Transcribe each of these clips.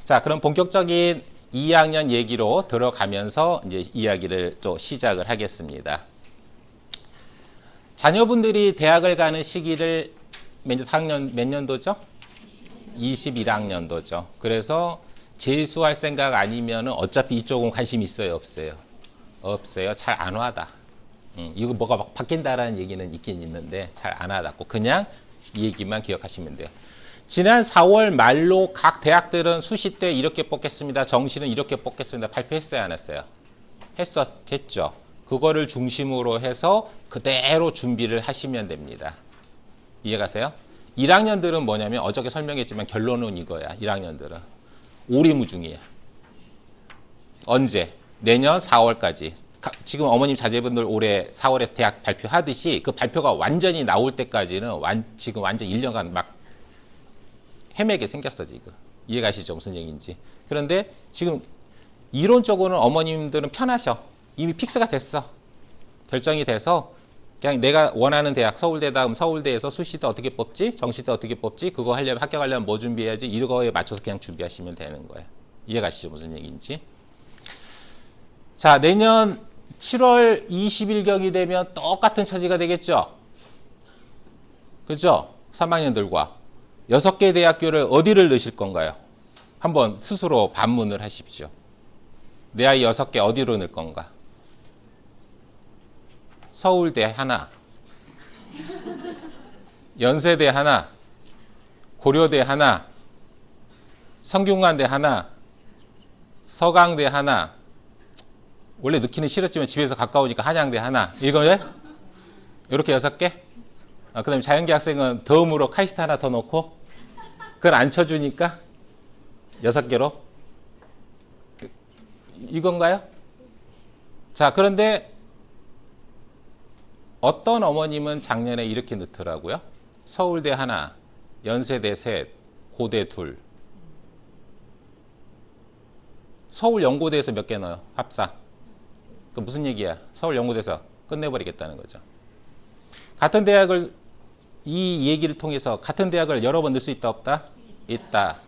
자, 그럼 본격적인 2학년 얘기로 들어가면서 이제 이야기를 또 시작을 하겠습니다. 자녀분들이 대학을 가는 시기를 몇 년도죠? 21학년도죠. 그래서 재수할 생각 아니면 어차피 이쪽은 관심 있어요, 없어요? 없어요. 잘 안 와다. 이거 뭐가 막 바뀐다라는 얘기는 있긴 있는데 잘 안 와닿고 그냥 이 얘기만 기억하시면 돼요. 지난 4월 말로 각 대학들은 수시 때 이렇게 뽑겠습니다. 정시는 이렇게 뽑겠습니다. 발표했어요, 안 했어요? 했죠. 그거를 중심으로 해서 그대로 준비를 하시면 됩니다. 이해가세요? 1학년들은 뭐냐면 어저께 설명했지만 결론은 이거야. 1학년들은 오리무중이야. 언제? 내년 4월까지. 지금 어머님 자제분들 올해 4월에 대학 발표하듯이 그 발표가 완전히 나올 때까지는 지금 완전 1년간 막 헤매게 생겼어 지금. 이해가시죠? 무슨 얘기인지. 그런데 지금 이론적으로는 어머님들은 편하셔. 이미 픽스가 됐어. 결정이 돼서 그냥 내가 원하는 대학 서울대 다음 서울대에서 수시대 어떻게 뽑지? 정시대 어떻게 뽑지? 그거 하려면 합격하려면 뭐 준비해야지? 이거에 맞춰서 그냥 준비하시면 되는 거예요. 이해가시죠? 무슨 얘기인지. 자, 내년 7월 20일경이 되면 똑같은 처지가 되겠죠? 그죠? 3학년들과 6개 대학교를 어디를 넣으실 건가요? 한번 스스로 반문을 하십시오. 내 아이 6개 어디로 넣을 건가? 서울대 하나, 연세대 하나, 고려대 하나, 성균관대 하나, 서강대 하나, 원래 넣기는 싫었지만 집에서 가까우니까 한양대 하나. 이거에 이렇게 6개? 그 다음에 자연계 학생은 덤으로 카이스트 하나 더 넣고 그걸 안 쳐주니까 6개로? 이건가요? 자, 그런데 어떤 어머님은 작년에 이렇게 넣더라고요. 서울대 하나, 연세대 셋, 고대 둘. 서울연고대에서 몇 개 넣어요? 합산. 그 무슨 얘기야? 서울연고대에서 끝내버리겠다는 거죠. 같은 대학을 이 얘기를 통해서 같은 대학을 여러 번 넣을 수 있다 없다? 있다.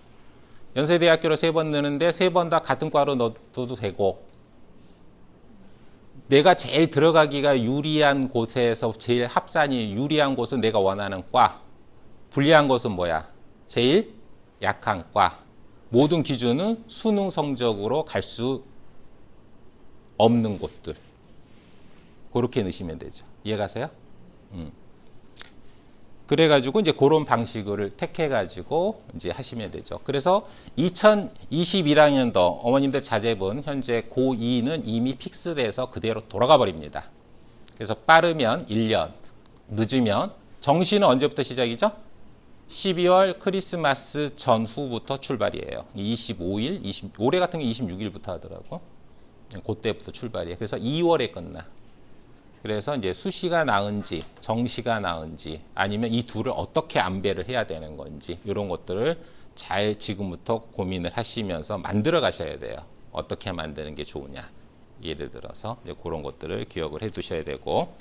연세대학교를 3번 넣는데 3번 다 같은 과로 넣어도 되고 내가 제일 들어가기가 유리한 곳에서 제일 합산이 유리한 곳은 내가 원하는 과. 불리한 곳은 뭐야? 제일 약한 과. 모든 기준은 수능 성적으로 갈 수 없는 곳들. 그렇게 넣으시면 되죠. 이해가세요? 그래가지고 이제 그런 방식을 택해가지고 이제 하시면 되죠. 그래서 2021학년도 어머님들 자제분 현재 고2는 이미 픽스돼서 그대로 돌아가 버립니다. 그래서 빠르면 1년, 늦으면 정시는 언제부터 시작이죠? 12월 크리스마스 전후부터 출발이에요. 25일, 올해 같은 게 26일부터 하더라고. 그때부터 출발이에요. 그래서 2월에 끝나. 그래서 이제 수시가 나은지 정시가 나은지 아니면 이 둘을 어떻게 안배를 해야 되는 건지 이런 것들을 잘 지금부터 고민을 하시면서 만들어 가셔야 돼요. 어떻게 만드는 게 좋으냐. 예를 들어서 그런 것들을 기억을 해 두셔야 되고.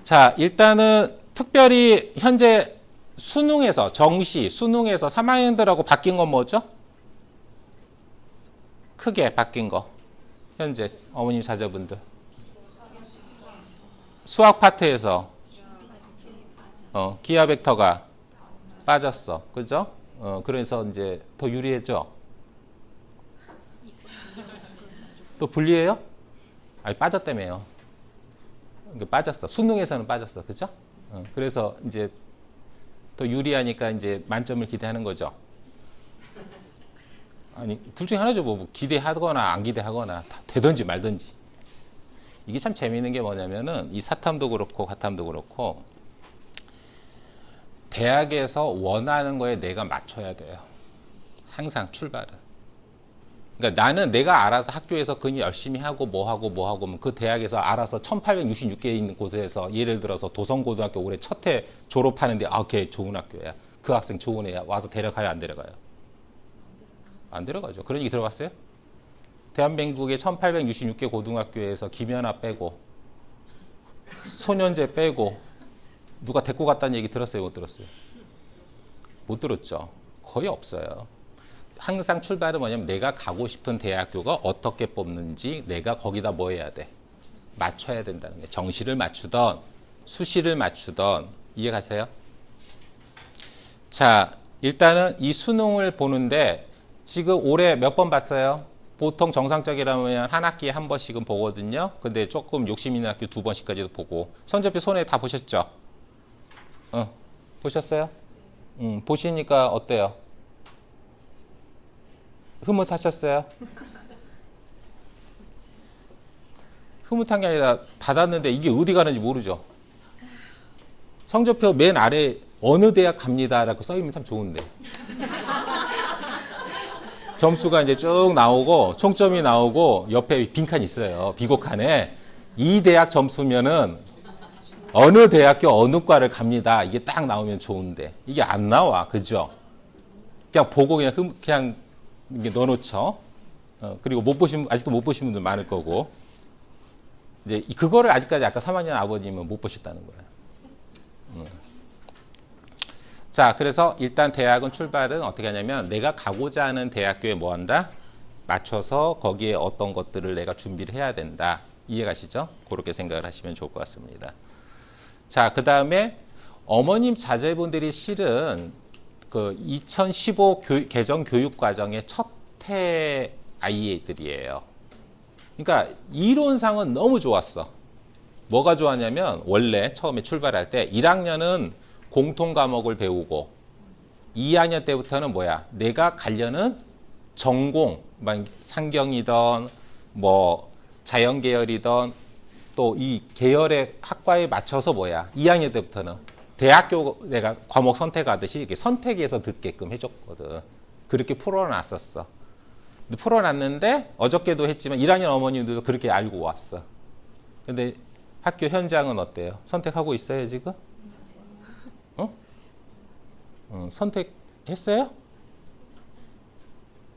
자, 일단은 특별히 현재 수능에서 정시, 수능에서 3학년들하고 바뀐 건 뭐죠? 크게 바뀐 거. 현재 어머님 자녀분들. 수학 파트에서 기하 벡터가 빠졌어. 그죠? 그래서 이제 더 유리해져. 또 불리해요? 아니, 빠졌다며요. 빠졌어. 수능에서는 빠졌어. 그죠? 그래서 이제 더 유리하니까 이제 만점을 기대하는 거죠. 아니, 둘 중에 하나죠. 뭐 기대하거나 안 기대하거나 다 되든지 말든지. 이게 참 재미있는 게 뭐냐면은 이 사탐도 그렇고 가탐도 그렇고 대학에서 원하는 거에 내가 맞춰야 돼요. 항상 출발은. 그러니까 나는 내가 알아서 학교에서 그냥 열심히 하고 뭐 하고 그 대학에서 알아서 1866개 있는 곳에서 예를 들어서 도성고등학교 올해 첫 해 졸업하는데 걔 좋은 학교야. 그 학생 좋은 애야. 와서 데려가요, 안 데려가요? 안 데려가죠. 그런 얘기 들어봤어요? 대한민국의 1866개 고등학교에서 김연아 빼고 소년제 빼고 누가 데리고 갔다는 얘기 들었어요? 못 들었어요? 못 들었죠. 거의 없어요. 항상 출발은 뭐냐면 내가 가고 싶은 대학교가 어떻게 뽑는지 내가 거기다 뭐 해야 돼? 맞춰야 된다는 거예요. 정시를 맞추던 수시를 맞추던 이해가세요? 자, 일단은 이 수능을 보는데 지금 올해 몇 번 봤어요? 보통 정상적이라면 한 학기에 한 번씩은 보거든요. 근데 조금 욕심 있는 학교 두 번씩까지도 보고. 성적표 손에 다 보셨죠? 보셨어요? 보시니까 어때요? 흐뭇하셨어요? 흐뭇한 게 아니라 받았는데 이게 어디 가는지 모르죠. 성적표 맨 아래 어느 대학 갑니다라고 써있으면 참 좋은데. 점수가 이제 쭉 나오고 총점이 나오고 옆에 빈칸 있어요. 비고칸에 이 대학 점수면은 어느 대학교 어느 과를 갑니다. 이게 딱 나오면 좋은데 이게 안 나와, 그죠? 그냥 보고 그냥 이게 넣어놓죠. 그리고 아직도 못 보신 분들 많을 거고 이제 그거를 아직까지 아까 3학년 아버님은 못 보셨다는 거예요. 자, 그래서 일단 대학은 출발은 어떻게 하냐면 내가 가고자 하는 대학교에 뭐 한다? 맞춰서 거기에 어떤 것들을 내가 준비를 해야 된다. 이해가시죠? 그렇게 생각을 하시면 좋을 것 같습니다. 자, 그 다음에 어머님 자제분들이 실은 그 2015 개정 교육과정의 첫 해 아이들이에요. 그러니까 이론상은 너무 좋았어. 뭐가 좋았냐면 원래 처음에 출발할 때 1학년은 공통 과목을 배우고 2학년 때부터는 뭐야? 내가 가려는 전공, 상경이든 뭐 자연 계열이든 또 이 계열의 학과에 맞춰서 뭐야? 2학년 때부터는 대학교 내가 과목 선택하듯이 이렇게 선택해서 듣게끔 해줬거든. 그렇게 풀어놨었어. 근데 풀어놨는데 어저께도 했지만 1학년 어머님들도 그렇게 알고 왔어. 근데 학교 현장은 어때요? 선택하고 있어요 지금? 선택했어요?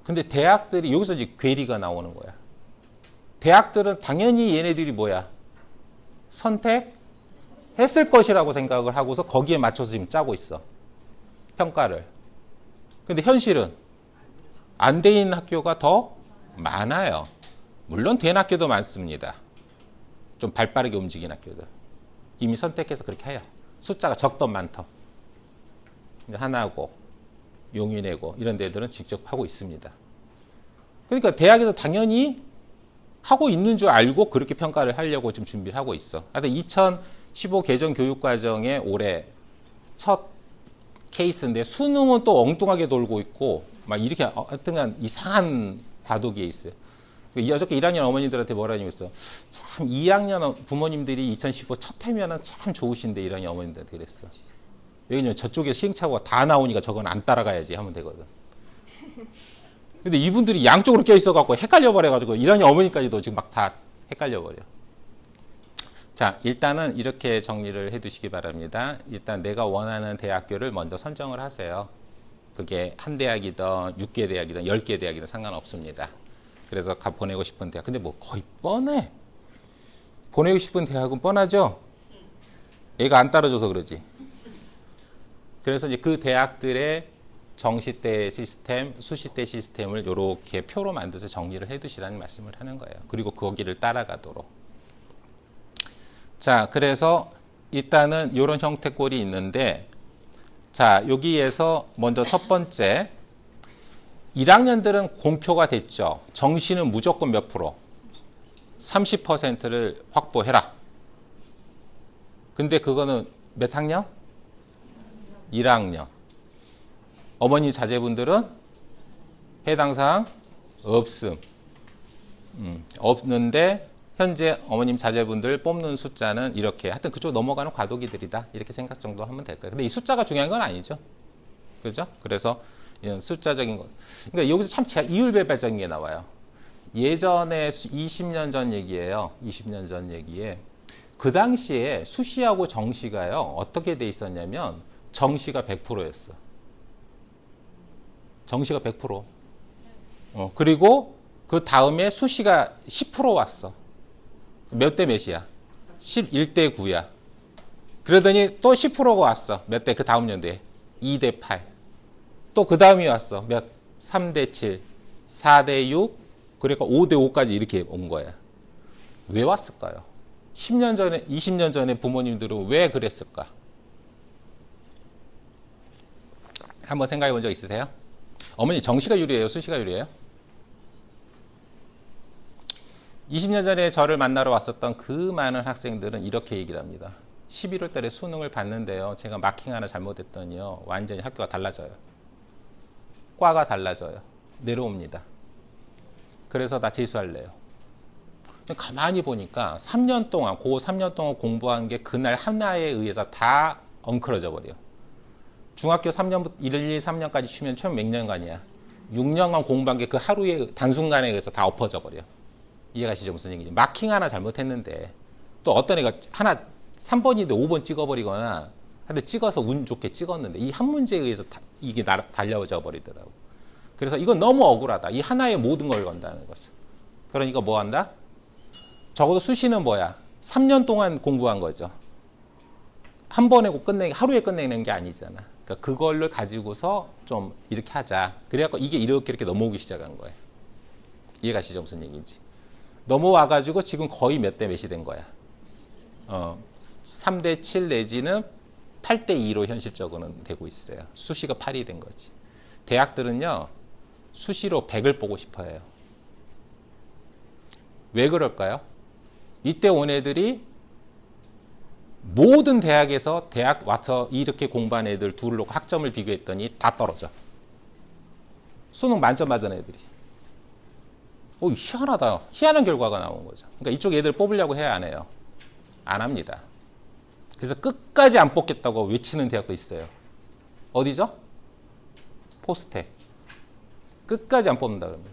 근데 대학들이 여기서 이제 괴리가 나오는 거야. 대학들은 당연히 얘네들이 뭐야? 선택했을 것이라고 생각을 하고서 거기에 맞춰서 지금 짜고 있어. 평가를. 근데 현실은 안 돼 있는 학교가 더 많아요. 물론 된 학교도 많습니다. 좀 발빠르게 움직인 학교들. 이미 선택해서 그렇게 해요. 숫자가 적던 많던. 하나고 용인외고 이런 데들은 직접 하고 있습니다. 그러니까 대학에서 당연히 하고 있는 줄 알고 그렇게 평가를 하려고 지금 준비를 하고 있어. 하여튼 2015 개정 교육과정의 올해 첫 케이스인데 수능은 또 엉뚱하게 돌고 있고 막 이렇게 하여튼간 이상한 과도기에 있어요. 어저께 1학년 어머님들한테 뭐라고 했어? 참 2학년 부모님들이 2015 첫 해면은 참 좋으신데 1학년 어머님들한테 그랬어. 왜냐면 저쪽에 시행착오가 다 나오니까 저건 안 따라가야지 하면 되거든. 근데 이분들이 양쪽으로 껴있어갖고 헷갈려 버려가지고 1학년 어머니까지도 지금 막 다 헷갈려 버려. 자, 일단은 이렇게 정리를 해두시기 바랍니다. 일단 내가 원하는 대학교를 먼저 선정을 하세요. 그게 한 대학이든 6개 대학이든 10개 대학이든 상관없습니다. 그래서 보내고 싶은 대학. 근데 뭐 거의 뻔해. 보내고 싶은 대학은 뻔하죠? 얘가 안 따라줘서 그러지. 그래서 이제 그 대학들의 정시대 시스템, 수시대 시스템을 이렇게 표로 만들어서 정리를 해두시라는 말씀을 하는 거예요. 그리고 거기를 따라가도록. 자, 그래서 일단은 이런 형태꼴이 있는데, 자, 여기에서 먼저 첫 번째, 1학년들은 공표가 됐죠. 정시는 무조건 몇 프로? 30%를 확보해라. 근데 그거는 몇 학년? 1학년. 어머니 자제분들은 해당 사항 없음. 없는데 현재 어머님 자제분들 뽑는 숫자는 이렇게 하여튼 그쪽 넘어가는 과도기들이다. 이렇게 생각 정도 하면 될 거예요. 근데 이 숫자가 중요한 건 아니죠. 그죠? 그래서 이런 숫자적인 것. 그러니까 여기서 참 이율배반적인 게 나와요. 예전에 20년 전 얘기예요. 20년 전 얘기에. 그 당시에 수시하고 정시가요. 어떻게 돼 있었냐면 정시가 100%였어. 정시가 100%. 그리고 그 다음에 수시가 10% 왔어. 몇 대 몇이야? 11대 9야. 그러더니 또 10%가 왔어. 몇 대? 그 다음 연도에. 2대 8. 또 그 다음이 왔어. 몇? 3대 7, 4대 6, 그러니까 5대 5까지 이렇게 온 거야. 왜 왔을까요? 10년 전에, 20년 전에 부모님들은 왜 그랬을까? 한번 생각해 본 적 있으세요? 어머니 정시가 유리해요? 수시가 유리해요? 20년 전에 저를 만나러 왔었던 그 많은 학생들은 이렇게 얘기를 합니다. 11월 달에 수능을 봤는데요. 제가 마킹 하나 잘못했더니요. 완전히 학교가 달라져요. 과가 달라져요. 내려옵니다. 그래서 나 재수할래요. 가만히 보니까 3년 동안, 고 3년 동안 공부한 게 그날 하나에 의해서 다 엉클어져 버려요. 중학교 3년부터 1, 2, 3년까지 치면 총 몇 년간이야? 6년간 공부한 게 그 하루의 단순간에 의해서 다 엎어져 버려. 이해가시죠? 무슨 얘기인지. 마킹 하나 잘못했는데 또 어떤 애가 하나 3번인데 5번 찍어버리거나 근데 찍어서 운 좋게 찍었는데 이 한 문제에 의해서 이게 달려져 버리더라고. 그래서 이건 너무 억울하다. 이 하나의 모든 걸 건다는 것을. 그러니까 뭐 한다? 적어도 수시는 뭐야? 3년 동안 공부한 거죠. 한 번에 하루에 끝내는 게 아니잖아. 그러니까 그걸를 가지고서 좀 이렇게 하자. 그래갖고 이게 이렇게 넘어오기 시작한 거예요. 이해가시죠? 무슨 얘기인지. 넘어와가지고 지금 거의 몇 대 몇이 된 거야. 3대 7 내지는 8대 2로 현실적으로는 되고 있어요. 수시가 8이 된 거지. 대학들은요, 수시로 100을 보고 싶어 해요. 왜 그럴까요? 이때 온 애들이 모든 대학에서 대학 와서 이렇게 공부한 애들 둘을 놓고 학점을 비교했더니 다 떨어져. 수능 만점 받은 애들이. 희한하다. 희한한 결과가 나온 거죠. 그러니까 이쪽 애들 뽑으려고 해야 안 해요. 안 합니다. 그래서 끝까지 안 뽑겠다고 외치는 대학도 있어요. 어디죠? 포스텍. 끝까지 안 뽑는다 그러면.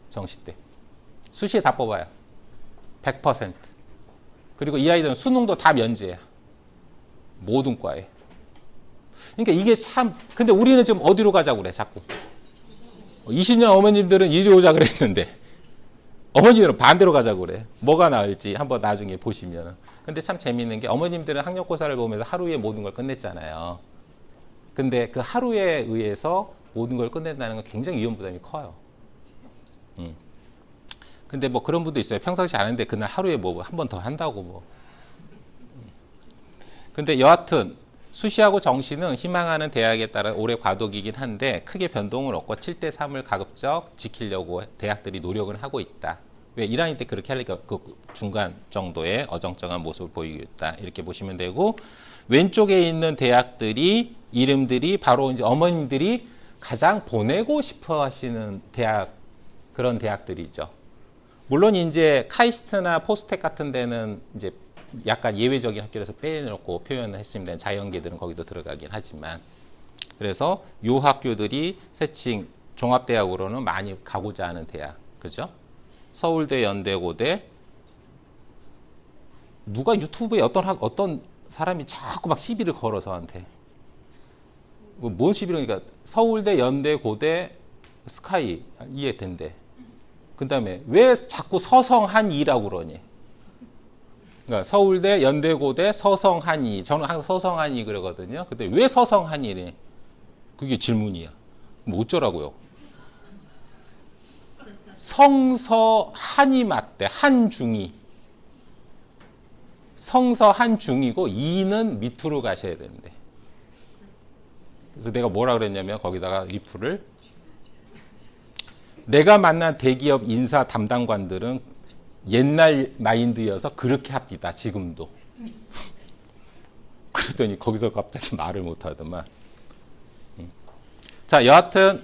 정시 때. 수시에 다 뽑아요. 100%. 그리고 이 아이들은 수능도 다 면제야. 모든 과에. 그러니까 이게 참, 근데 우리는 지금 어디로 가자고 그래, 자꾸. 20년 어머님들은 이리 오자 그랬는데, 어머니들은 반대로 가자고 그래. 뭐가 나을지 한번 나중에 보시면. 근데 참 재밌는 게 어머님들은 학력고사를 보면서 하루에 모든 걸 끝냈잖아요. 근데 그 하루에 의해서 모든 걸 끝낸다는 건 굉장히 위험 부담이 커요. 근데 뭐 그런 분도 있어요. 평상시 안 하는데 그날 하루에 뭐 한 번 더 한다고 뭐. 근데 여하튼 수시하고 정시는 희망하는 대학에 따라 올해 과도기긴 한데 크게 변동은 없고 7대 3을 가급적 지키려고 대학들이 노력을 하고 있다. 왜 1학년 때 그렇게 하니까 그 중간 정도의 어정쩡한 모습을 보이고 있다. 이렇게 보시면 되고 왼쪽에 있는 대학들이 이름들이 바로 이제 어머님들이 가장 보내고 싶어 하시는 대학 그런 대학들이죠. 물론 이제 카이스트나 포스텍 같은 데는 이제 약간 예외적인 학교에서 빼놓고 표현을 했습니다. 자연계들은 거기도 들어가긴 하지만 그래서 요 학교들이 세칭 종합대학으로는 많이 가고자 하는 대학, 그죠? 서울대, 연대, 누가 유튜브에 어떤 사람이 자꾸 막 시비를 걸어 저한테. 뭔 시비를 그러니까 서울대, 연대, 고대, 스카이 이해된대. 그다음에 왜 자꾸 서성한이라고 그러니? 그러니까 서울대, 연대, 고대, 서성한이. 저는 항상 서성한이 그러거든요. 근데 왜 서성한이래? 그게 질문이야. 뭐 어쩌라고요? 성서한이 맞대. 한중이. 성서한중이고 이는 밑으로 가셔야 되는데. 그래서 내가 뭐라 그랬냐면 거기다가 리플을 내가 만난 대기업 인사 담당관들은 옛날 마인드여서 그렇게 합디다. 지금도. 그랬더니 거기서 갑자기 말을 못하더만. 자, 여하튼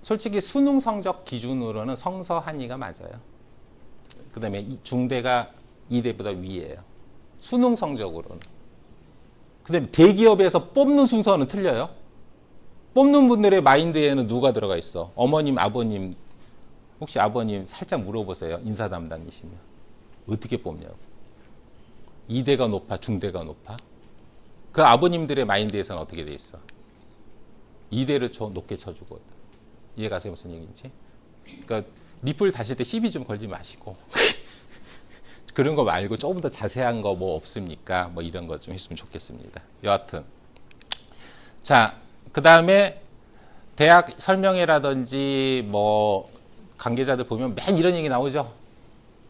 솔직히 수능 성적 기준으로는 성서한이가 맞아요. 그 다음에 중대가 이대보다 위에요. 수능 성적으로는. 그 다음에 대기업에서 뽑는 순서는 틀려요. 뽑는 분들의 마인드에는 누가 들어가 있어? 어머님, 아버님. 혹시 아버님 살짝 물어보세요. 인사 담당이시면. 어떻게 뽑냐고. 이대가 높아? 중대가 높아? 그 아버님들의 마인드에서는 어떻게 돼 있어? 이대를 높게 쳐주거든. 이해가세요? 무슨 얘기인지? 그러니까 리플 다실 때 시비 좀 걸지 마시고 그런 거 말고 조금 더 자세한 거 뭐 없습니까? 뭐 이런 거 좀 했으면 좋겠습니다. 여하튼 자, 그 다음에 대학 설명회라든지 뭐 관계자들 보면 맨 이런 얘기 나오죠.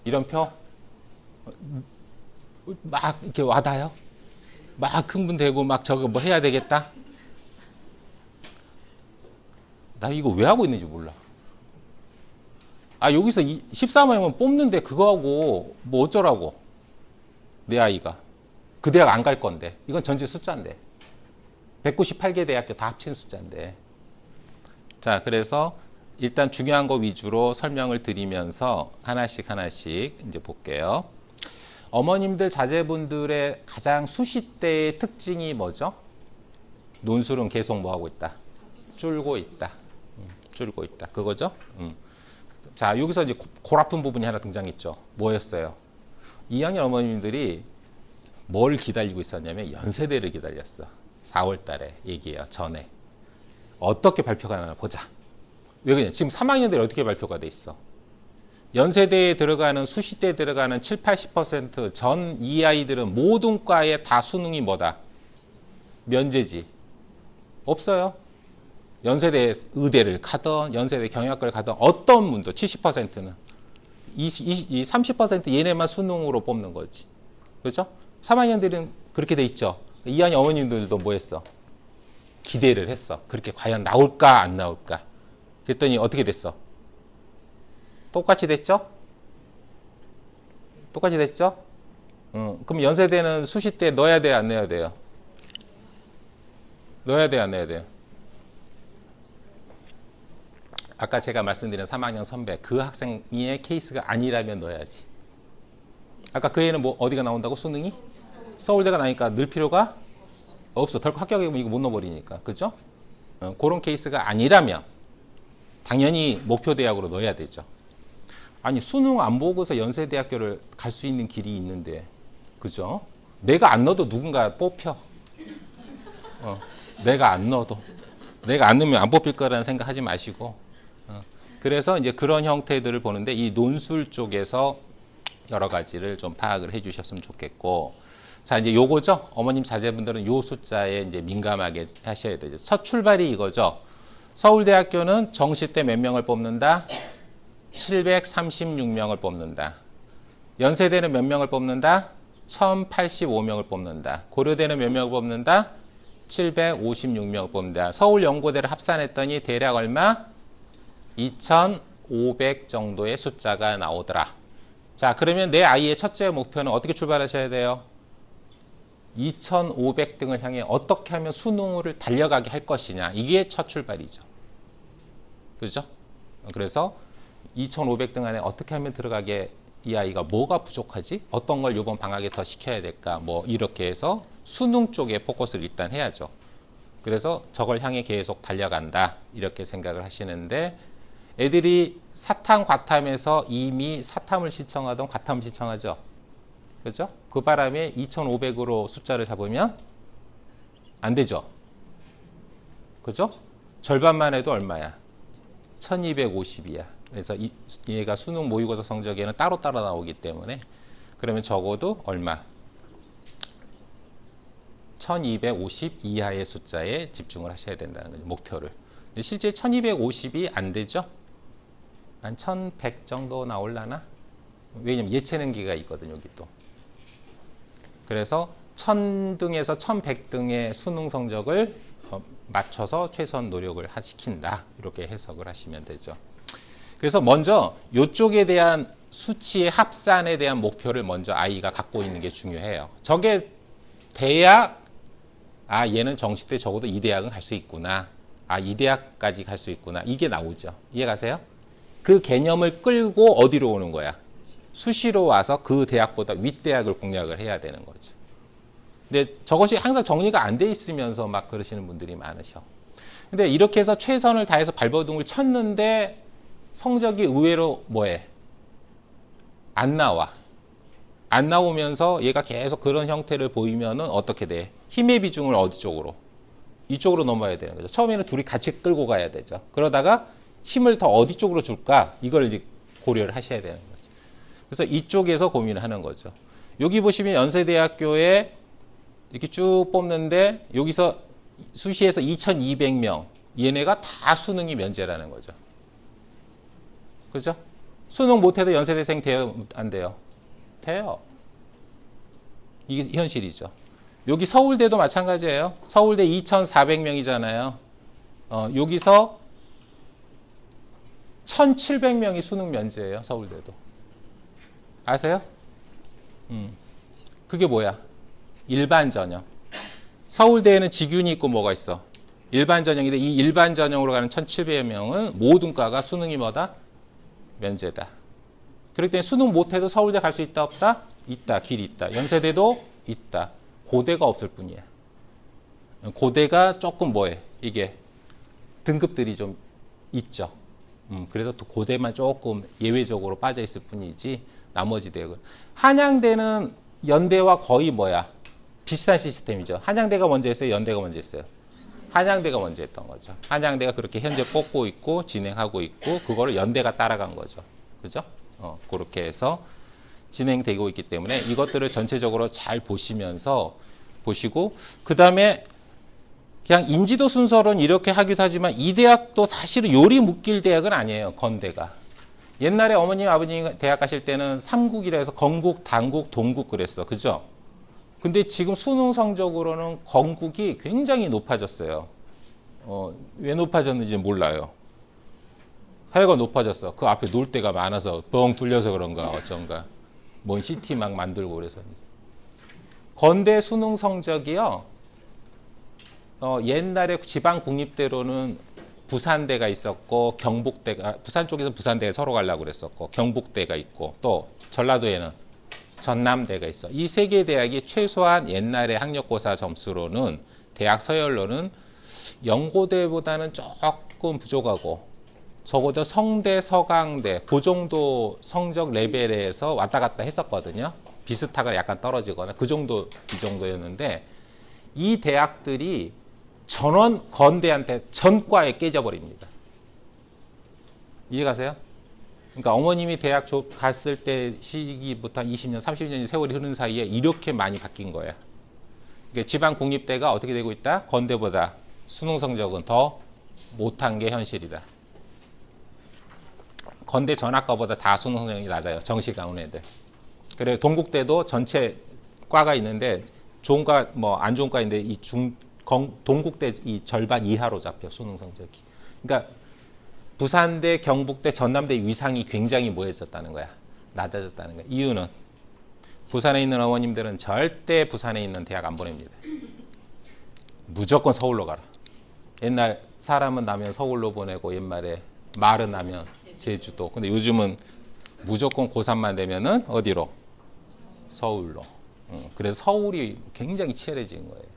이런 표 막 이렇게 와닿아요. 막 흥분되고 막 저거 뭐 해야 되겠다. 나 이거 왜 하고 있는지 몰라. 아, 여기서 13명은 뽑는데 그거하고 뭐 어쩌라고. 내 아이가. 그 대학 안 갈 건데. 이건 전체 숫자인데. 198개 대학교 다 합친 숫자인데. 자, 그래서 일단 중요한 거 위주로 설명을 드리면서 하나씩 이제 볼게요. 어머님들, 자제분들의 가장 수시대의 특징이 뭐죠? 논술은 계속 뭐 하고 있다? 줄고 있다. 줄고 있다. 그거죠? 자, 여기서 이제 골아픈 부분이 하나 등장했죠. 뭐였어요? 2학년 어머님들이 뭘 기다리고 있었냐면 연세대를 기다렸어. 4월 달에 얘기해요. 전에. 어떻게 발표가 나나 보자. 왜 그러냐? 지금 3학년들이 어떻게 발표가 돼 있어? 연세대에 들어가는 수시대에 들어가는 7, 80% 전 이 아이들은 모든 과에 다 수능이 뭐다? 면제지. 없어요. 연세대 의대를 가던 연세대 경영학과를 가던 어떤 분도 70%는 이 30% 얘네만 수능으로 뽑는 거지. 그렇죠? 3학년들은 그렇게 돼 있죠. 2학년 어머님들도 뭐 했어? 기대를 했어. 그렇게 과연 나올까 안 나올까. 그랬더니 어떻게 됐어? 똑같이 됐죠? 똑같이 됐죠? 그럼 연세대는 수시대 넣어야 돼요, 안 넣어야 돼요? 넣어야 돼요, 안 넣어야 돼요? 아까 제가 말씀드린 3학년 선배, 그 학생의 케이스가 아니라면 넣어야지. 아까 그 애는 뭐 어디가 나온다고? 수능이? 서울대가 나니까 넣을 필요가 없어. 덜컥 합격하면 이거 못 넣어버리니까. 그죠? 그런 케이스가 아니라면 당연히 목표 대학으로 넣어야 되죠. 아니, 수능 안 보고서 연세대학교를 갈 수 있는 길이 있는데, 그죠? 내가 안 넣어도 누군가 뽑혀. 내가 안 넣어도. 내가 안 넣으면 안 뽑힐 거라는 생각 하지 마시고. 그래서 이제 그런 형태들을 보는데, 이 논술 쪽에서 여러 가지를 좀 파악을 해 주셨으면 좋겠고. 자, 이제 요거죠? 어머님 자제분들은 요 숫자에 이제 민감하게 하셔야 되죠. 첫 출발이 이거죠. 서울대학교는 정시 때 몇 명을 뽑는다? 736명을 뽑는다. 연세대는 몇 명을 뽑는다? 1085명을 뽑는다. 고려대는 몇 명을 뽑는다? 756명을 뽑는다. 서울연고대를 합산했더니 대략 얼마? 2500 정도의 숫자가 나오더라. 자, 그러면 내 아이의 첫째 목표는 어떻게 출발하셔야 돼요? 2500등을 향해 어떻게 하면 수능을 달려가게 할 것이냐. 이게 첫 출발이죠. 그죠? 그래서 2500등 안에 어떻게 하면 들어가게 이 아이가 뭐가 부족하지? 어떤 걸 이번 방학에 더 시켜야 될까? 뭐 이렇게 해서 수능 쪽에 포커스를 일단 해야죠. 그래서 저걸 향해 계속 달려간다. 이렇게 생각을 하시는데 애들이 사탐, 과탐에서 이미 사탐을 신청하던 과탐을 신청하죠. 그렇죠? 그 바람에 2500으로 숫자를 잡으면 안 되죠. 그죠? 절반만 해도 얼마야? 1250이야. 그래서 얘가 수능 모의고사 성적에는 따로 나오기 때문에 그러면 적어도 얼마? 1250 이하의 숫자에 집중을 하셔야 된다는 거죠. 목표를. 근데 실제 1250이 안 되죠? 한 1100 정도 나올라나? 왜냐면 예체능기가 있거든요, 여기 또. 그래서 1000등에서 1100등의 수능 성적을 맞춰서 최선 노력을 시킨다. 이렇게 해석을 하시면 되죠. 그래서 먼저 이쪽에 대한 수치의 합산에 대한 목표를 먼저 아이가 갖고 있는 게 중요해요. 저게 돼야 아, 얘는 정시 때 적어도 이 대학은 갈 수 있구나. 아, 이 대학까지 갈 수 있구나. 이게 나오죠. 이해가세요? 그 개념을 끌고 어디로 오는 거야? 수시로 와서 그 대학보다 윗대학을 공략을 해야 되는 거죠. 근데 저것이 항상 정리가 안 돼 있으면서 막 그러시는 분들이 많으셔. 근데 이렇게 해서 최선을 다해서 발버둥을 쳤는데 성적이 의외로 뭐해? 안 나와. 안 나오면서 얘가 계속 그런 형태를 보이면은 어떻게 돼? 힘의 비중을 어디 쪽으로? 이쪽으로 넘어야 되는 거죠. 처음에는 둘이 같이 끌고 가야 되죠. 그러다가 힘을 더 어디 쪽으로 줄까? 이걸 이제 고려를 하셔야 되는 거죠. 그래서 이쪽에서 고민을 하는 거죠. 여기 보시면 연세대학교에 이렇게 쭉 뽑는데 여기서 수시에서 2200명 얘네가 다 수능이 면제라는 거죠. 그죠? 수능 못해도 연세대생 돼요? 안 돼요? 돼요. 이게 현실이죠. 여기 서울대도 마찬가지예요. 서울대 2,400명이잖아요. 여기서 1,700명이 수능 면제예요. 서울대도. 아세요? 그게 뭐야? 일반 전형. 서울대에는 직윤이 있고 뭐가 있어? 일반 전형인데 이 일반 전형으로 가는 1,700명은 모든 과가 수능이 뭐다? 면제다. 그렇기 때문에 수능 못해도 서울대 갈 수 있다 없다? 있다. 길이 있다. 연세대도 있다. 고대가 없을 뿐이야. 고대가 조금 뭐해? 이게 등급들이 좀 있죠. 그래서 또 고대만 조금 예외적으로 빠져 있을 뿐이지 나머지 대학은. 한양대는 연대와 거의 뭐야? 비슷한 시스템이죠. 한양대가 먼저 했어요? 연대가 먼저 했어요? 한양대가 먼저 했던 거죠. 한양대가 그렇게 현재 뽑고 있고 진행하고 있고 그거를 연대가 따라간 거죠. 그죠? 그렇게 해서 진행되고 있기 때문에 이것들을 전체적으로 잘 보시면서 보시고 그 다음에 그냥 인지도 순서로는 이렇게 하기도 하지만 이 대학도 사실은 요리 묶일 대학은 아니에요. 건대가. 옛날에 어머님 아버님 대학 가실 때는 삼국이라 해서 건국, 단국, 동국 그랬어. 그죠? 근데 지금 수능 성적으로는 건국이 굉장히 높아졌어요. 왜 높아졌는지 몰라요. 하여간 높아졌어. 그 앞에 놀 데가 많아서 뻥 뚫려서 그런가 어쩐가. 뭔 시티 막 만들고 그래서. 건대 수능 성적이요. 옛날에 지방 국립대로는 부산대가 있었고 경북대가 부산 쪽에서 부산대에 서로 가려고 그랬었고 경북대가 있고 또 전라도에는 전남대가 있어. 이 세 개 대학이 최소한 옛날에 학력고사 점수로는 대학 서열로는 연고대보다는 조금 부족하고 적어도 성대, 서강대 그 정도 성적 레벨에서 왔다 갔다 했었거든요. 비슷하거나 약간 떨어지거나 그 정도 이 정도였는데 이 대학들이 전원 건대한테 전과에 깨져버립니다. 이해가세요? 그러니까 어머님이 대학 갔을 때 시기부터 한 20년, 30년이 세월이 흐른 사이에 이렇게 많이 바뀐 거예요. 그러니까 지방 국립대가 어떻게 되고 있다? 건대보다 수능 성적은 더 못한 게 현실이다. 건대 전학과보다 다 수능 성적이 낮아요. 정시 가온 애들. 그래 동국대도 전체 과가 있는데 좋은 과, 뭐 안 좋은 과인데 이 동국대 이 절반 이하로 잡혀 수능 성적이. 그러니까 부산대, 경북대, 전남대 위상이 굉장히 뭐해졌다는 거야. 낮아졌다는 거야. 이유는 부산에 있는 어머님들은 절대 부산에 있는 대학 안 보냅니다. 무조건 서울로 가라. 옛날 사람은 나면 서울로 보내고 옛말에 말은 나면 제주도. 근데 요즘은 무조건 고3만 되면은 어디로? 서울로. 그래서 서울이 굉장히 치열해진 거예요.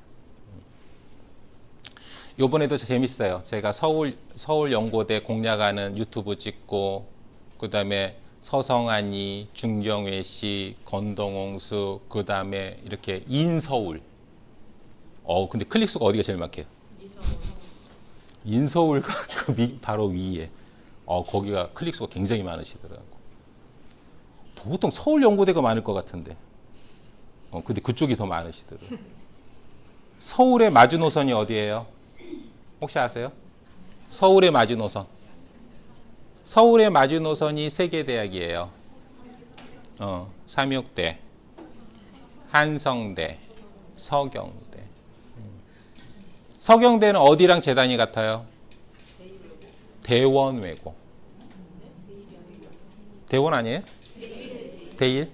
요번에도 재밌어요. 제가 서울연고대 공략하는 유튜브 찍고 그 다음에 서성안이, 중경회 씨, 건동홍수 그 다음에 이렇게 인서울. 근데 클릭수가 어디가 제일 많게요? 인서울가 그 바로 위에. 거기가 클릭수가 굉장히 많으시더라고. 보통 서울연고대가 많을 것 같은데. 근데 그쪽이 더 많으시더라고. 서울의 마주노선이 어디예요? 혹시 아세요? 서울의 마주노선. 서울의 마주노선이 세 개 대학이에요. 삼육대, 한성대, 서경대. 서경대는 어디랑 재단이 같아요? 대원외고. 대원 아니에요? 대일?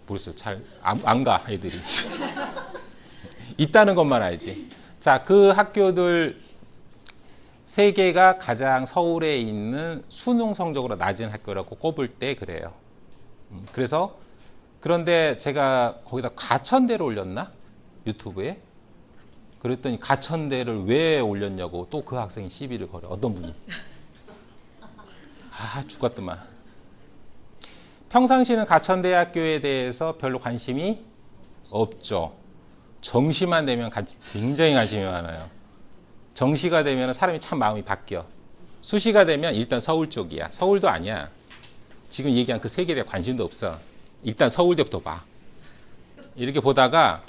모르겠어요. 잘 안 가 애들이. 있다는 것만 알지. 자, 그 학교들 세 개가 가장 서울에 있는 수능 성적으로 낮은 학교라고 꼽을 때 그래요. 그래서 그런데 제가 거기다 가천대를 올렸나? 유튜브에? 그랬더니 가천대를 왜 올렸냐고 또 그 학생이 시비를 걸어. 어떤 분이. 죽었더만. 평상시는 가천대학교에 대해서 별로 관심이 없죠. 정시만 되면 굉장히 관심이 많아요. 정시가 되면 사람이 참 마음이 바뀌어. 수시가 되면 일단 서울 쪽이야. 서울도 아니야. 지금 얘기한 그 세 개에 대해 관심도 없어. 일단 서울대부터 봐. 이렇게 보다가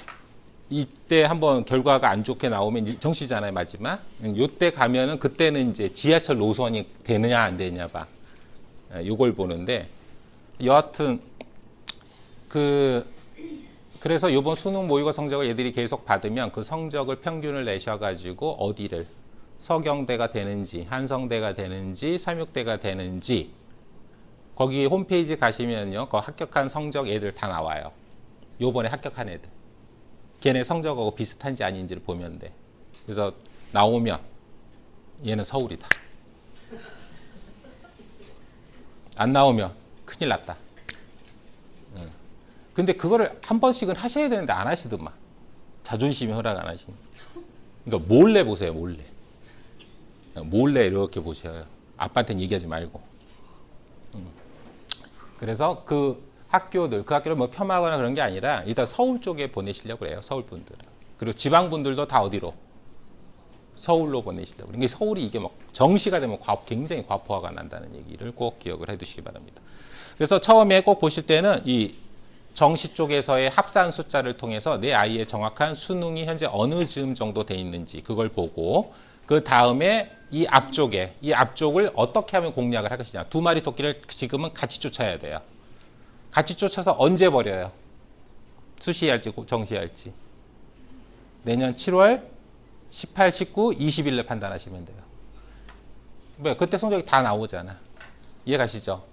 이때 한번 결과가 안 좋게 나오면 정시잖아요, 마지막. 요때 가면은 그때는 이제 지하철 노선이 되느냐 안 되느냐 봐. 요걸 보는데 여하튼 그래서 요번 수능 모의고사 성적을 얘들이 계속 받으면 그 성적을 평균을 내셔가지고 어디를 서경대가 되는지 한성대가 되는지 삼육대가 되는지 거기 홈페이지 가시면요, 그 합격한 성적 애들 다 나와요. 요번에 합격한 애들. 걔네 성적하고 비슷한지 아닌지를 보면 돼. 그래서 나오면 얘는 서울이다. 안 나오면 큰일 났다. 근데 그거를 한 번씩은 하셔야 되는데 안 하시더만. 자존심이 허락 안 하시니. 그러니까 몰래 보세요, 몰래. 몰래 이렇게 보셔요. 아빠한테는 얘기하지 말고. 그래서 그 학교를 뭐 폄하하거나 그런 게 아니라 일단 서울 쪽에 보내시려고 해요, 서울 분들은. 그리고 지방 분들도 다 어디로? 서울로 보내시려고. 그러니까 서울이 이게 막 정시가 되면 굉장히 과포화가 난다는 얘기를 꼭 기억을 해 두시기 바랍니다. 그래서 처음에 꼭 보실 때는 이 정시 쪽에서의 합산 숫자를 통해서 내 아이의 정확한 수능이 현재 어느 즈음 정도 돼 있는지 그걸 보고 그 다음에 이 앞쪽을 어떻게 하면 공략을 할 것이냐. 두 마리 토끼를 지금은 같이 쫓아야 돼요. 같이 쫓아서 언제 버려요? 수시할지 정시할지. 내년 7월 18, 19, 20일에 판단하시면 돼요. 왜? 그때 성적이 다 나오잖아. 이해가시죠?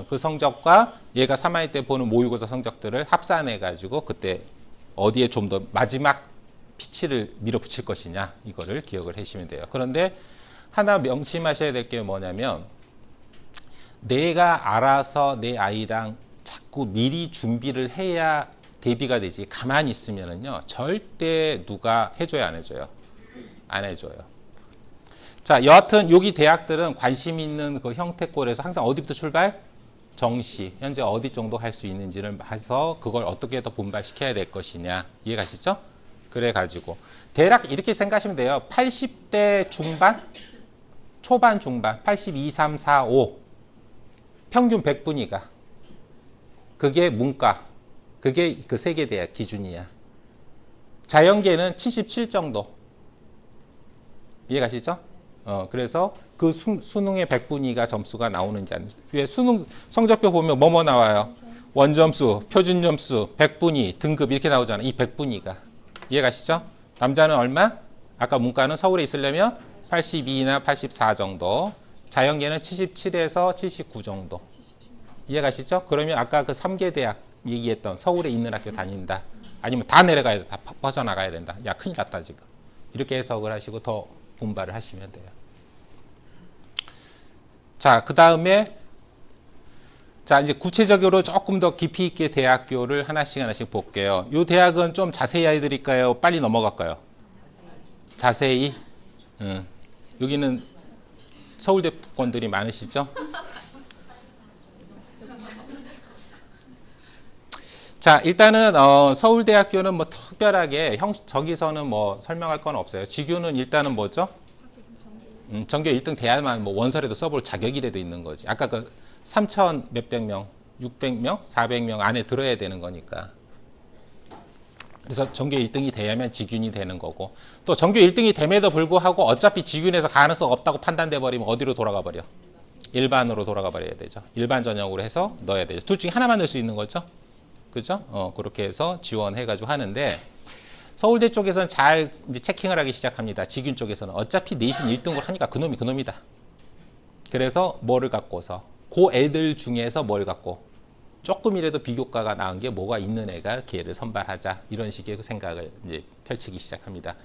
그 성적과 얘가 3학년 때 보는 모의고사 성적들을 합산해가지고 그때 어디에 좀 더 마지막 피치를 밀어붙일 것이냐 이거를 기억을 하시면 돼요. 그런데 하나 명심하셔야 될 게 뭐냐면 내가 알아서 내 아이랑 자꾸 미리 준비를 해야 대비가 되지 가만히 있으면은요 절대 누가 해줘야 안 해줘요. 안 해줘요. 자, 여하튼 여기 대학들은 관심 있는 그 형태꼴에서 항상 어디부터 출발? 정시, 현재 어디 정도 할 수 있는지를 해서 그걸 어떻게 더 분발시켜야 될 것이냐. 이해가시죠? 그래가지고 대략 이렇게 생각하시면 돼요. 80대 중반? 초반 중반, 82, 3, 4, 5 평균 100분위가 그게 문과, 그게 그 세계대학 기준이야. 자연계는 77 정도. 이해가시죠? 그래서 그 수능의 100분위가 점수가 나오는지 안. 왜 수능 성적표 보면 뭐뭐 나와요? 원점수, 표준점수, 100분위, 등급 이렇게 나오잖아. 이 100분위가. 이해가시죠? 남자는 얼마? 아까 문과는 서울에 있으려면 82나 84 정도. 자연계는 77에서 79 정도. 이해가시죠? 그러면 아까 그 3개 대학 얘기했던 서울에 있는 학교 다닌다. 아니면 다 내려가야 돼. 다 퍼져나가야 된다. 야, 큰일 났다, 지금. 이렇게 해석을 하시고 더 분발을 하시면 돼요. 자, 그 다음에 자, 이제 구체적으로 조금 더 깊이 있게 대학교를 하나씩 볼게요. 이 대학은 좀 자세히 해드릴까요? 빨리 넘어갈까요? 자세히. 여기는 서울대권들이 많으시죠? 자, 일단은 서울대학교는 뭐 특별하게 저기서는 뭐 설명할 건 없어요. 직유는 일단은 뭐죠? 전교 1등 돼야만 뭐 원서라도 써볼 자격이라도 있는 거지. 아까 그 3,000 몇백 명, 600명, 400명 안에 들어야 되는 거니까. 그래서 전교 1등이 돼야만 직윤이 되는 거고. 또 전교 1등이 됨에도 불구하고 어차피 직윤에서 가능성 없다고 판단돼 버리면 어디로 돌아가 버려? 일반으로 돌아가 버려야 되죠. 일반 전형으로 해서 넣어야 되죠. 둘 중에 하나만 넣을 수 있는 거죠. 그죠? 그렇게 해서 지원해가지고 하는데 서울대 쪽에서는 잘 이제 체킹을 하기 시작합니다. 직윤 쪽에서는 어차피 내신 1등을 하니까 그놈이 그놈이다. 그래서 뭐를 갖고서 그 애들 중에서 뭘 갖고 조금이라도 비교과가 나은 게 뭐가 있는 애가 걔를 선발하자 이런 식의 생각을 이제 펼치기 시작합니다.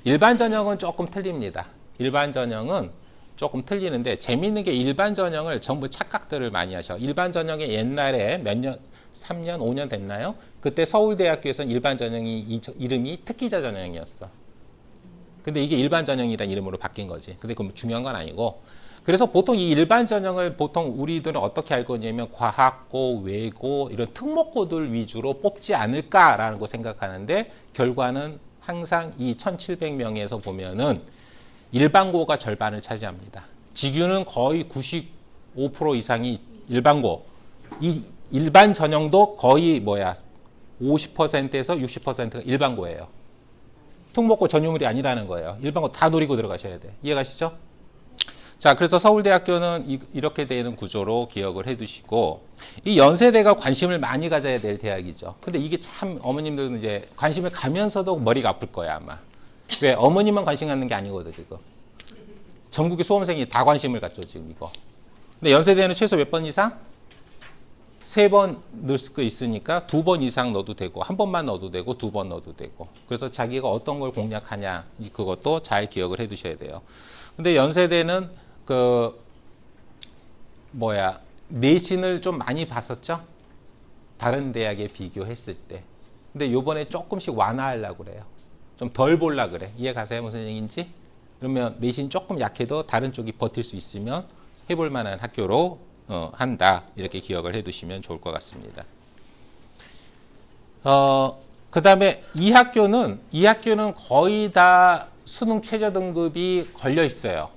일반 전형은 조금 틀립니다. 일반 전형은 조금 틀리는데 재미있는 게 일반 전형을 전부 착각들을 많이 하셔. 일반 전형에 옛날에 몇 년 3년, 5년 됐나요? 그때 서울대학교에서는 일반 전형이 이름이 특기자 전형이었어. 근데 이게 일반 전형이라는 이름으로 바뀐 거지. 근데 그건 중요한 건 아니고. 그래서 보통 이 일반 전형을 보통 우리들은 어떻게 알고 있냐면 과학고, 외고 이런 특목고들 위주로 뽑지 않을까라는 거 생각하는데 결과는 항상 이 1,700명에서 보면은 일반고가 절반을 차지합니다. 직유는 거의 95% 이상이 일반고. 이 일반 전형도 거의 50%에서 60%가 일반고예요. 특목고 전유물이 아니라는 거예요. 일반고 다 노리고 들어가셔야 돼. 이해가시죠? 자, 그래서 서울대학교는 이렇게 되는 구조로 기억을 해두시고, 이 연세대가 관심을 많이 가져야 될 대학이죠. 근데 이게 참 어머님들은 이제 관심을 가면서도 머리가 아플 거야, 아마. 왜? 어머님만 관심 갖는 게 아니거든, 지금. 전국의 수험생이 다 관심을 갖죠, 지금 이거. 근데 연세대는 최소 몇 번 이상? 3번 넣을 수 있으니까 2번 이상 넣어도 되고, 1번만 넣어도 되고, 2번 넣어도 되고. 그래서 자기가 어떤 걸 공략하냐, 그것도 잘 기억을 해 두셔야 돼요. 근데 연세대는 내신을 좀 많이 봤었죠? 다른 대학에 비교했을 때. 근데 요번에 조금씩 완화하려고 그래요. 좀 덜 보려고 그래. 이해 가세요? 무슨 얘기인지? 그러면 내신 조금 약해도 다른 쪽이 버틸 수 있으면 해볼 만한 학교로 한다. 이렇게 기억을 해 두시면 좋을 것 같습니다. 그 다음에 이 학교는 거의 다 수능 최저 등급이 걸려 있어요.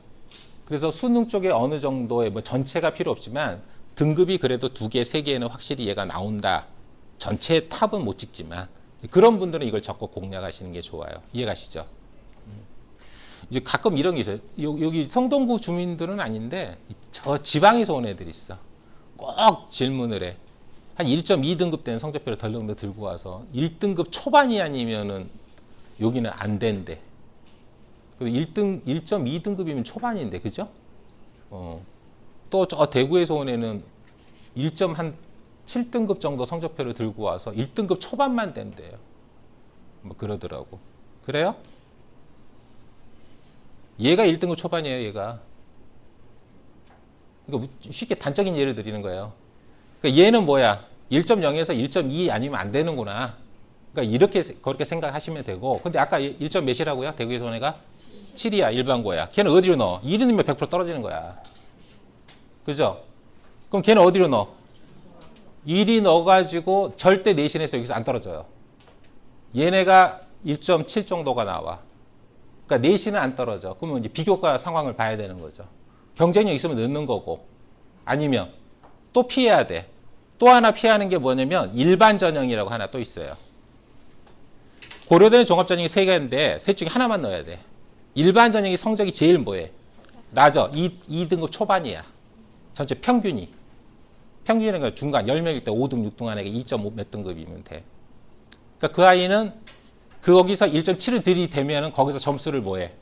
그래서 수능 쪽에 어느 정도의 뭐 전체가 필요 없지만 등급이 그래도 2개, 3개는 확실히 얘가 나온다. 전체 탑은 못 찍지만 그런 분들은 이걸 적극 공략하시는 게 좋아요. 이해가시죠? 이제 가끔 이런 게 있어요. 여기 성동구 주민들은 아닌데 저 지방에서 온 애들이 있어. 꼭 질문을 해. 한 1.2등급 되는 성적표를 덜렁더 들고 와서 1등급 초반이 아니면은 여기는 안 된대. 1.2등급이면 초반인데, 그죠? 또 저 대구에서 온 애는 1.7등급 정도 성적표를 들고 와서 1등급 초반만 된대요. 뭐 그러더라고. 그래요? 얘가 1등급 초반이에요, 얘가. 그러니까 쉽게 단적인 예를 드리는 거예요. 그러니까 얘는 뭐야? 1.0에서 1.2 아니면 안 되는구나. 그러니까 그렇게 생각하시면 되고. 근데 아까 1점 몇이라고요? 대구에서 온 애가? 7이야, 일반고야. 걔는 어디로 넣어? 1이 넣으면 100% 떨어지는 거야. 그죠? 그럼 걔는 어디로 넣어? 1이 넣어가지고 절대 내신에서 여기서 안 떨어져요. 얘네가 1.7 정도가 나와. 그러니까 내신은 안 떨어져. 그러면 이제 비교과 상황을 봐야 되는 거죠. 경쟁력 있으면 넣는 거고. 아니면 또 피해야 돼. 또 하나 피하는 게 뭐냐면 일반 전형이라고 하나 또 있어요. 고려대는 종합전형이 3개인데 셋 중에 하나만 넣어야 돼. 일반 전형이 성적이 제일 뭐해? 낮아. 2등급 초반이야. 전체 평균이. 평균이라는 건 중간 10명일 때 5등, 6등 안에 2.5 몇 등급이면 돼. 그러니까 그 아이는 거기서 1.7을 들이대면은 거기서 점수를 뭐해?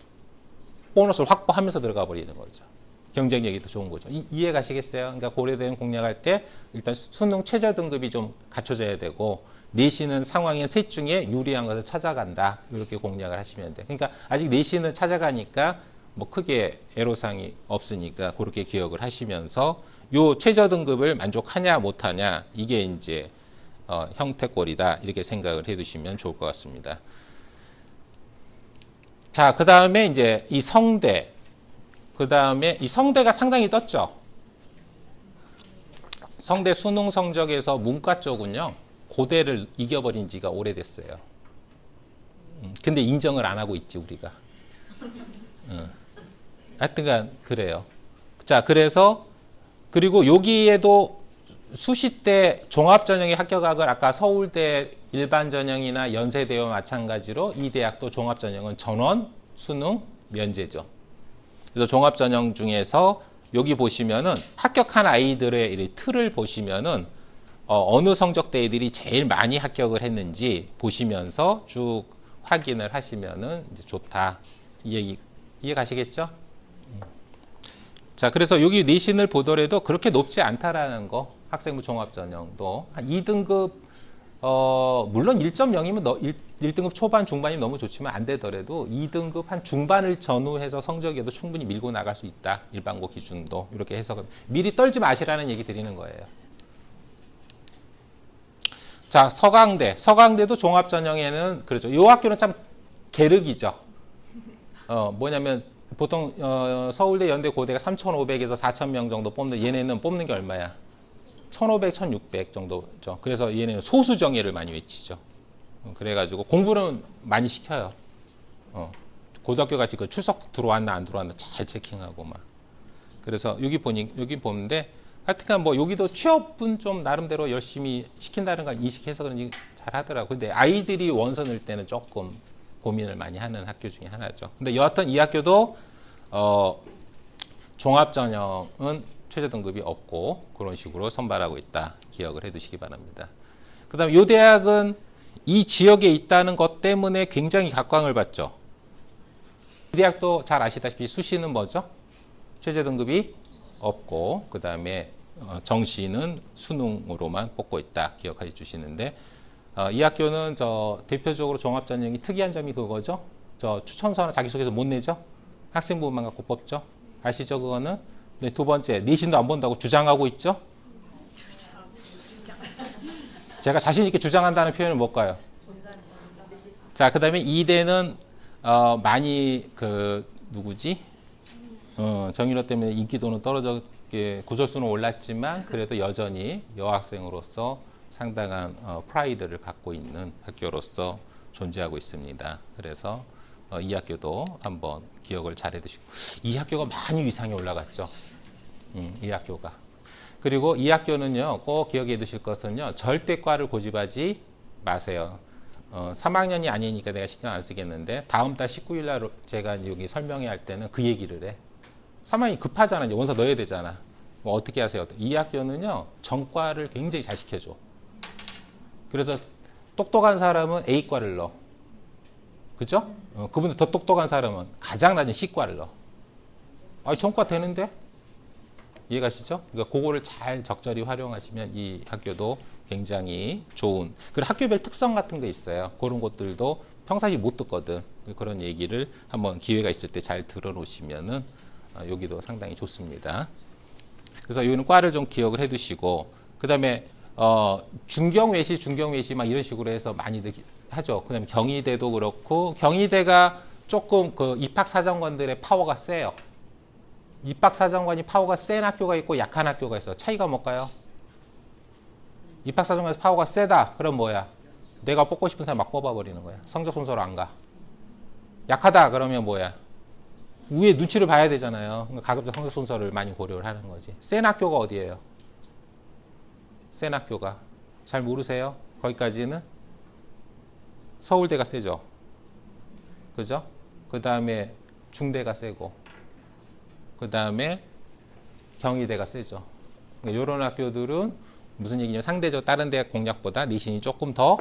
보너스를 확보하면서 들어가 버리는 거죠. 경쟁력이 더 좋은 거죠. 이해 가시겠어요? 그러니까 고려대는 공략할 때 일단 수능 최저 등급이 좀 갖춰져야 되고 내신은 상황의 셋 중에 유리한 것을 찾아간다. 이렇게 공략을 하시면 돼. 그러니까 아직 내신은 찾아가니까 뭐 크게 애로사항이 없으니까 그렇게 기억을 하시면서 요 최저 등급을 만족하냐 못하냐 이게 이제 형태꼴이다. 이렇게 생각을 해두시면 좋을 것 같습니다. 자, 그 다음에 이제 이 성대. 그 다음에 이 성대가 상당히 떴죠. 성대 수능 성적에서 문과 쪽은요. 고대를 이겨버린 지가 오래됐어요. 근데 인정을 안 하고 있지 우리가. 하여튼간 그래요. 자, 그래서 그리고 여기에도 수시때 종합전형에 합격학을 아까 서울대 일반전형이나 연세대와 마찬가지로 이 대학도 종합전형은 전원 수능 면제죠. 그래서 종합전형 중에서 여기 보시면은 합격한 아이들의 이 틀을 보시면은 어느 성적대들이 제일 많이 합격을 했는지 보시면서 쭉 확인을 하시면은 이제 좋다. 이해 가시겠죠? 자, 그래서 여기 내신을 보더라도 그렇게 높지 않다라는 거. 학생부 종합전형도 한 2등급 물론 1.0이면 1등급 초반 중반이면 너무 좋지만 안 되더라도 2등급 한 중반을 전후해서 성적에도 충분히 밀고 나갈 수 있다. 일반고 기준도 이렇게 해석을 미리 떨지 마시라는 얘기 드리는 거예요. 자, 서강대도 종합전형에는 그렇죠. 이 학교는 참 계륵이죠. 뭐냐면 보통 서울대, 연대, 고대가 3,500에서 4,000명 정도 뽑는 얘네는 뽑는 게 얼마야? 1,500, 1,600 정도죠. 그래서 얘네는 소수 정예를 많이 외치죠. 그래가지고 공부는 많이 시켜요. 고등학교 같이 그 출석 들어왔나 안 들어왔나 잘 체킹하고 막. 그래서 여기 보는데 하여튼간 뭐 여기도 취업은 좀 나름대로 열심히 시킨다는 걸 인식해서 그런지 잘 하더라고요. 근데 아이들이 원서 넣을 때는 조금 고민을 많이 하는 학교 중에 하나죠. 근데 여하튼 이 학교도 종합 전형은 최저 등급이 없고 그런 식으로 선발하고 있다. 기억을 해두시기 바랍니다. 그다음 이 대학은 이 지역에 있다는 것 때문에 굉장히 각광을 받죠. 이 대학도 잘 아시다시피 수시는 뭐죠? 최저 등급이 없고 그다음에 정시는 수능으로만 뽑고 있다. 기억해 주시는데 이 학교는 대표적으로 종합 전형이 특이한 점이 그거죠. 추천서나 자기소개서 못 내죠. 학생부만 갖고 뽑죠. 아시죠 그거는? 네, 두 번째 내신도 안 본다고 주장하고 있죠. 제가 자신 있게 주장한다는 표현을 뭘까요? 자, 그다음에 이대는 많이 누구지? 정인호 때문에 인기도는 떨어져 구설수는 올랐지만 그래도 여전히 여학생으로서 상당한 프라이드를 갖고 있는 학교로서 존재하고 있습니다. 그래서 이 학교도 한번 기억을 잘 해두시고 이 학교가 많이 위상이 올라갔죠. 이 학교가. 그리고 이 학교는요, 꼭 기억해 두실 것은요, 절대 과를 고집하지 마세요. 3학년이 아니니까 내가 신경 안 쓰겠는데, 다음 달 19일 날 제가 여기 설명회 할 때는 그 얘기를 해. 3학년이 급하잖아. 원서 넣어야 되잖아. 뭐 어떻게 하세요? 이 학교는요, 전과를 굉장히 잘 시켜줘. 그래서 똑똑한 사람은 A과를 넣어. 그죠? 그분들 더 똑똑한 사람은 가장 낮은 C과를 넣어. 전과 되는데? 이해가시죠? 그러니까 그거를 잘 적절히 활용하시면 이 학교도 굉장히 좋은, 그리고 학교별 특성 같은 거 있어요. 그런 것들도 평상시 못 듣거든. 그런 얘기를 한번 기회가 있을 때 잘 들어놓으시면은 여기도 상당히 좋습니다. 그래서 이거는 과를 좀 기억을 해 두시고, 그 다음에 중경외시 막 이런 식으로 해서 많이들 하죠. 그 다음에 경희대도 그렇고, 경희대가 조금 그 입학사정관들의 파워가 세요. 입학사정관이 파워가 센 학교가 있고 약한 학교가 있어. 차이가 뭘까요? 입학사정관에서 파워가 세다. 그럼 뭐야? 내가 뽑고 싶은 사람 막 뽑아버리는 거야. 성적 순서로 안 가. 약하다. 그러면 뭐야? 위에 눈치를 봐야 되잖아요. 그러니까 가급적 성적 순서를 많이 고려를 하는 거지. 센 학교가 어디예요? 센 학교가. 잘 모르세요? 거기까지는? 서울대가 세죠. 그죠? 그 다음에 중대가 세고, 그 다음에 경희대가 세죠. 그러니까 이런 학교들은 무슨 얘기냐면 상대적 다른 대학 공략보다 내신이 조금 더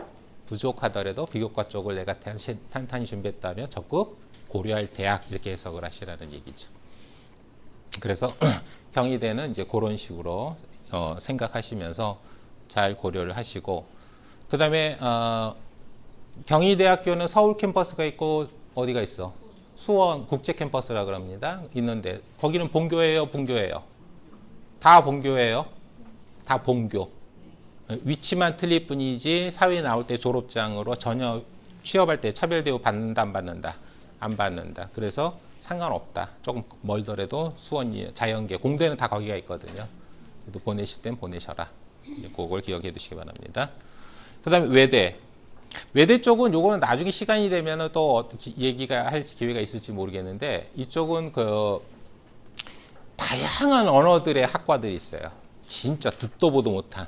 부족하더라도 비교과 쪽을 내가 탄탄히 준비했다면 적극 고려할 대학 이렇게 해석을 하시라는 얘기죠. 그래서 경희대는 이제 그런 식으로 생각하시면서 잘 고려를 하시고, 그 다음에 경희대학교는 서울 캠퍼스가 있고 어디가 있어? 수원 국제 캠퍼스라 그럽니다. 있는데 거기는 본교예요, 분교예요? 다 본교예요. 다 본교. 위치만 틀릴 뿐이지 사회에 나올 때 졸업장으로 전혀 취업할 때 차별 대우 받는다 안 받는다? 안 받는다. 그래서 상관없다. 조금 멀더라도 수원이 자연계 공대는 다 거기가 있거든요. 그래도 보내실 땐 보내셔라. 그걸 기억해 두시기 바랍니다. 그 다음에 외대. 외대 쪽은 요거는 나중에 시간이 되면 또 얘기가 할 기회가 있을지 모르겠는데, 이쪽은 그 다양한 언어들의 학과들이 있어요. 진짜 듣도 보도 못한.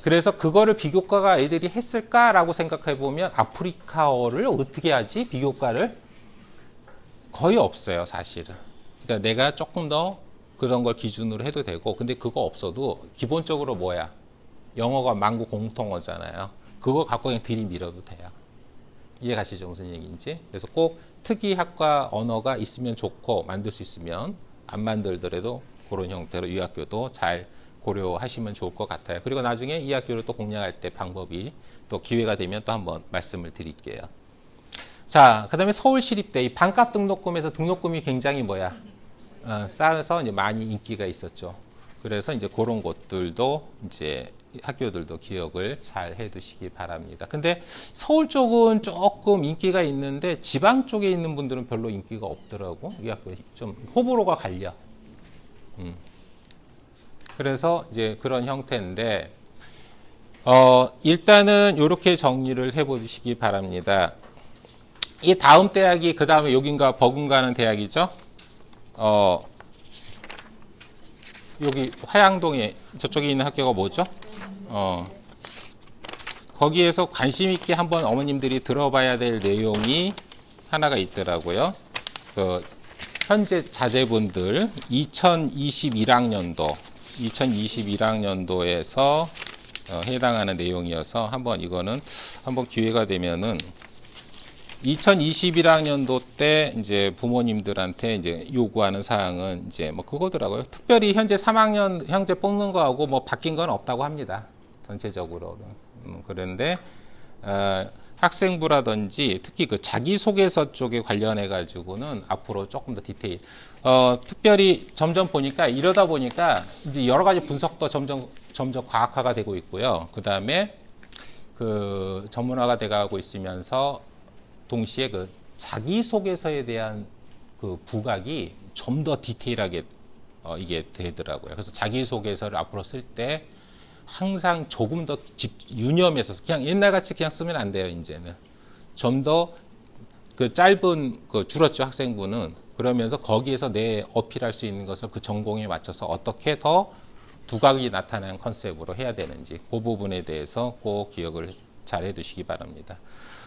그래서 그거를 비교과가 애들이 했을까라고 생각해 보면 아프리카어를 어떻게 하지? 비교과를 거의 없어요, 사실은. 그러니까 내가 조금 더 그런 걸 기준으로 해도 되고, 근데 그거 없어도 기본적으로 뭐야? 영어가 만국 공통어잖아요. 그거 갖고 그냥 들이밀어도 돼요. 이해 가시죠? 무슨 얘기인지. 그래서 꼭 특이학과 언어가 있으면 좋고, 만들 수 있으면 안 만들더라도 그런 형태로 이 학교도 잘 고려하시면 좋을 것 같아요. 그리고 나중에 이 학교를 또 공략할 때 방법이 또 기회가 되면 또 한번 말씀을 드릴게요. 자, 그 다음에 서울시립대. 이 반값 등록금에서 등록금이 굉장히 뭐야? 싸서 이제 많이 인기가 있었죠. 그래서 이제 그런 곳들도 이제 학교들도 기억을 잘 해 두시기 바랍니다. 근데 서울 쪽은 조금 인기가 있는데 지방 쪽에 있는 분들은 별로 인기가 없더라고. 이 학교 좀 호불호가 갈려. 그래서 이제 그런 형태인데, 일단은 이렇게 정리를 해 보시기 바랍니다. 이 다음 대학이 그 다음에 여긴가 버금가는 대학이죠. 여기 화양동에 저쪽에 있는 학교가 뭐죠? 거기에서 관심 있게 한번 어머님들이 들어봐야 될 내용이 하나가 있더라고요. 그 현재 자제분들 2021학년도에서 해당하는 내용이어서 한번 이거는 한번 기회가 되면은 2021학년도 때 이제 부모님들한테 이제 요구하는 사항은 이제 뭐 그거더라고요. 특별히 현재 3학년 형제 뽑는 거하고 뭐 바뀐 건 없다고 합니다. 전체적으로는. 그런데 학생부라든지 특히 그 자기소개서 쪽에 관련해 가지고는 앞으로 조금 더 디테일. 특별히 점점 보니까 이러다 보니까 이제 여러 가지 분석도 점점 과학화가 되고 있고요. 그 다음에 그 전문화가 돼가고 있으면서 동시에 그 자기소개서에 대한 그 부각이 좀 더 디테일하게 이게 되더라고요. 그래서 자기소개서를 앞으로 쓸 때 항상 조금 더 유념해서 그냥 옛날같이 그냥 쓰면 안 돼요. 이제는 좀 더 그 짧은 그 줄었죠, 학생부는. 그러면서 거기에서 내 어필할 수 있는 것을 그 전공에 맞춰서 어떻게 더 두각이 나타나는 컨셉으로 해야 되는지 그 부분에 대해서 꼭 기억을 잘 해두시기 바랍니다.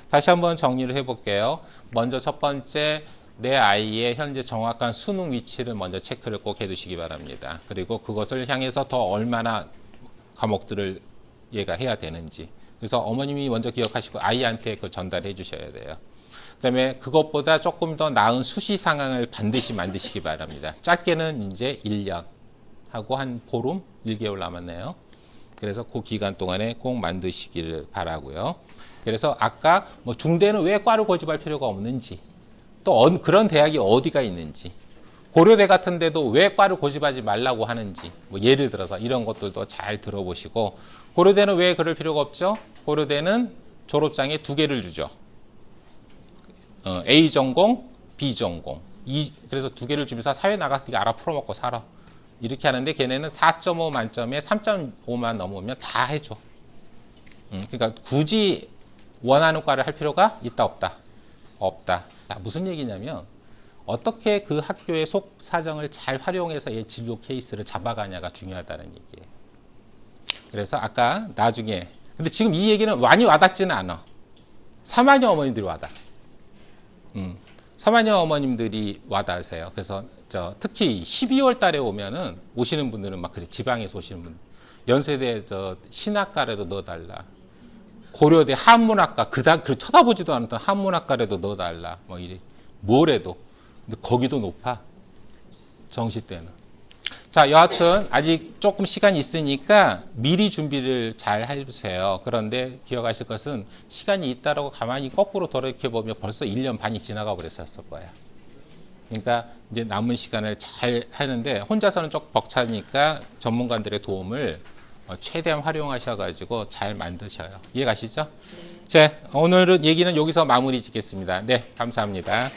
다시 한번 정리를 해볼게요. 먼저 첫 번째, 내 아이의 현재 정확한 수능 위치를 먼저 체크를 꼭 해두시기 바랍니다. 그리고 그것을 향해서 더 얼마나 과목들을 얘가 해야 되는지. 그래서 어머님이 먼저 기억하시고 아이한테 그걸 전달해 주셔야 돼요. 그 다음에 그것보다 조금 더 나은 수시 상황을 반드시 만드시기 바랍니다. 짧게는 이제 1년 하고 한 보름, 1개월 남았네요. 그래서 그 기간 동안에 꼭 만드시기를 바라고요. 그래서 아까 뭐 중대는 왜 과를 고집할 필요가 없는지, 또 그런 대학이 어디가 있는지, 고려대 같은 데도 왜 과를 고집하지 말라고 하는지, 뭐 예를 들어서 이런 것들도 잘 들어보시고, 고려대는 왜 그럴 필요가 없죠? 고려대는 졸업장에 2개를 주죠. A 전공, B 전공. 그래서 2개를 주면서 사회 나가서 네가 알아 풀어먹고 살아. 이렇게 하는데 걔네는 4.5 만점에 3.5만 넘으면 다 해줘. 그러니까 굳이 원하는 과를 할 필요가 있다 없다? 없다. 무슨 얘기냐면 어떻게 그 학교의 속 사정을 잘 활용해서 이 진로 케이스를 잡아가냐가 중요하다는 얘기예요. 그래서 아까 나중에 근데 지금 이 얘기는 많이 와닿지는 않아. 3학년 어머님들이 와닿아. 3학년 어머님들이 와닿으세요. 그래서 특히 12월 달에 오면은 오시는 분들은 막 그래. 지방에서 오시는 분들. 연세대 신학과라도 넣어달라. 고려대 한문학과 그 쳐다보지도 않았던 한문학과라도 넣어달라. 뭐 이래. 뭐래도. 근데 거기도 높아. 정시 때는. 자, 여하튼 아직 조금 시간이 있으니까 미리 준비를 잘 해주세요. 그런데 기억하실 것은 시간이 있다라고 가만히 거꾸로 돌이켜보면 벌써 1년 반이 지나가 버렸을 거예요. 그러니까 이제 남은 시간을 잘 하는데 혼자서는 조금 벅차니까 전문가들의 도움을 최대한 활용하셔가지고 잘 만드셔요. 이해 가시죠? 자, 오늘은 얘기는 여기서 마무리 짓겠습니다. 네, 감사합니다.